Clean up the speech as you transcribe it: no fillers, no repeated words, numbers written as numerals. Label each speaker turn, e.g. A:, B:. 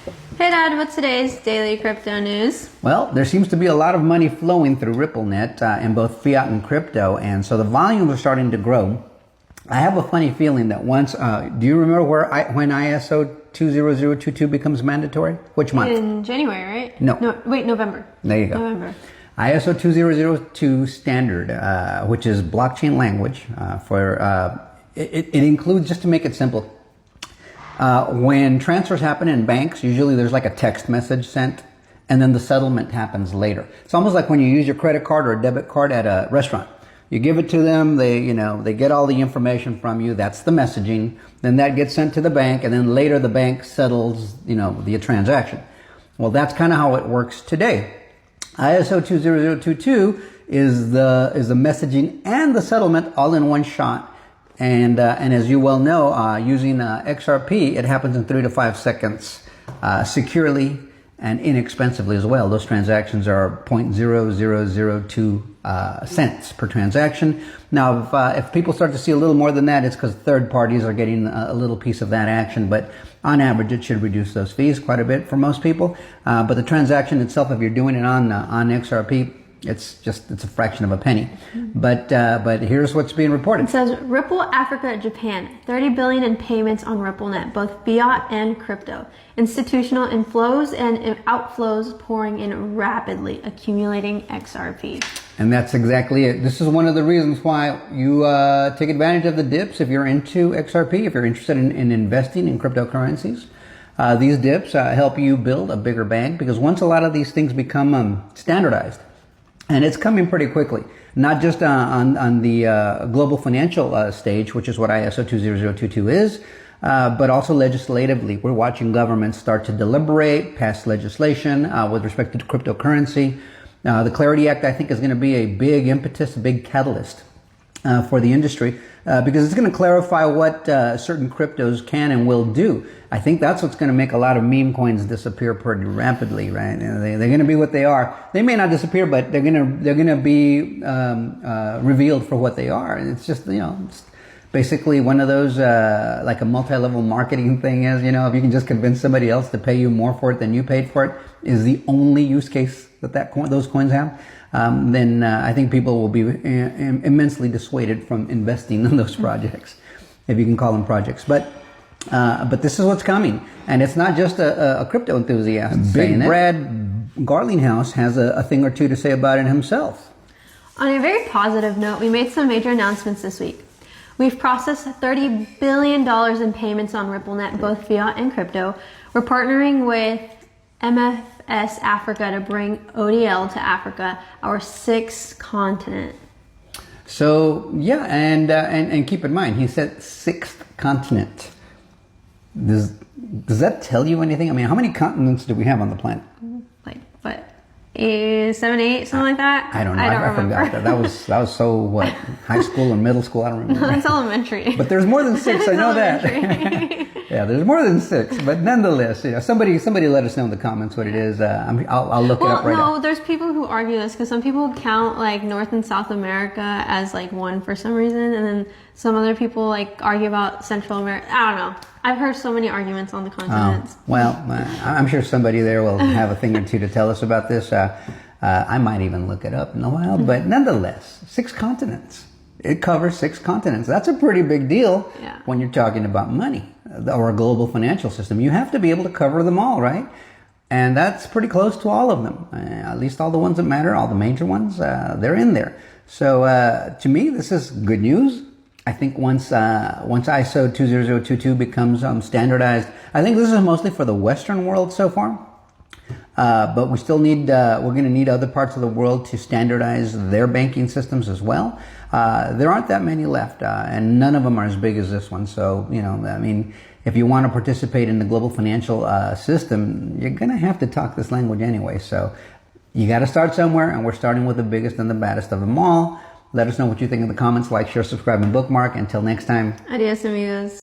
A: Hey Dad, what's today's daily crypto news?
B: Well, there seems to be a lot of money flowing through RippleNet in both fiat and crypto, and so the volumes are starting to grow. I have a funny feeling that once, do you remember when ISO 20022 becomes mandatory? Which month?
A: In January, right?
B: No.
A: Wait, November.
B: There you go.
A: November.
B: ISO 2002 standard, which is blockchain language it includes, just to make it simple, when transfers happen in banks, usually there's like a text message sent, and then the settlement happens later. It's almost like when you use your credit card or a debit card at a restaurant. You give it to them, they get all the information from you, that's the messaging, then that gets sent to the bank, and then later the bank settles, the transaction. Well, that's kind of how it works today. ISO 20022 is the messaging and the settlement all in one shot. And as you well know, using XRP, it happens in 3 to 5 seconds, securely and inexpensively as well. Those transactions are 0.0002 cents per transaction. Now, if people start to see a little more than that, it's because third parties are getting a little piece of that action. But on average, it should reduce those fees quite a bit for most people. But the transaction itself, if you're doing it on XRP, it's a fraction of a penny. But here's what's being reported.
A: It says Ripple Africa Japan, 30 billion in payments on RippleNet, both fiat and crypto. Institutional inflows and outflows pouring in rapidly, accumulating XRP.
B: And that's exactly it. This is one of the reasons why you take advantage of the dips if you're into XRP, if you're interested in investing in cryptocurrencies. These dips help you build a bigger bank, because once a lot of these things become standardized, and it's coming pretty quickly, not just on the global financial stage, which is what ISO 20022 is, but also legislatively. We're watching governments start to deliberate, pass legislation with respect to cryptocurrency. The Clarity Act, I think, is going to be a big impetus, a big catalyst for the industry, because it's going to clarify what certain cryptos can and will do. I think that's what's going to make a lot of meme coins disappear pretty rapidly, right? They're going to be what they are. They may not disappear, but they're going to be revealed for what they are. And it's just, it's basically one of those like a multi-level marketing thing is, if you can just convince somebody else to pay you more for it than you paid for it, is the only use case those coins have. Then I think people will be immensely dissuaded from investing in those projects, if you can call them projects. But this is what's coming, and it's not just a crypto enthusiast saying it. Brad Garlinghouse has a thing or two to say about it himself.
A: On a very positive note, we made some major announcements this week. We've processed $30 billion in payments on RippleNet, both fiat and crypto. We're partnering with MFS Africa to bring ODL to Africa, our 6th continent.
B: So yeah, and keep in mind, he said 6th continent. Does that tell you anything? I mean, how many continents do we have on the planet?
A: Like what? 7, 8, something like that.
B: I don't know. I forgot that. That was so what? High school or middle school? I don't remember.
A: No, that's elementary.
B: But there's more than 6. I know that. Yeah, there's more than 6. But nonetheless, somebody let us know in the comments what it is. I'll look it up right now.
A: No, there's people who argue this, because some people count like North and South America as like one for some reason, and then some other people like argue about Central America. I don't know. I've heard so many arguments on the continents.
B: Well, I'm sure somebody there will have a thing or two to tell us about this. I might even look it up in a while, but nonetheless, 6 continents. It covers 6 continents. That's a pretty big deal when you're talking about money or a global financial system. You have to be able to cover them all, right? And that's pretty close to all of them. At least all the ones that matter, all the major ones, they're in there. So to me, this is good news. I think once ISO 20022 becomes standardized, I think this is mostly for the Western world so far. But we still need, we're going to need other parts of the world to standardize their banking systems as well. There aren't that many left, and none of them are as big as this one. So, I mean, if you want to participate in the global financial system, you're going to have to talk this language anyway. So you got to start somewhere, and we're starting with the biggest and the baddest of them all. Let us know what you think in the comments. Like, share, subscribe, and bookmark. Until next time.
A: Adios, amigos.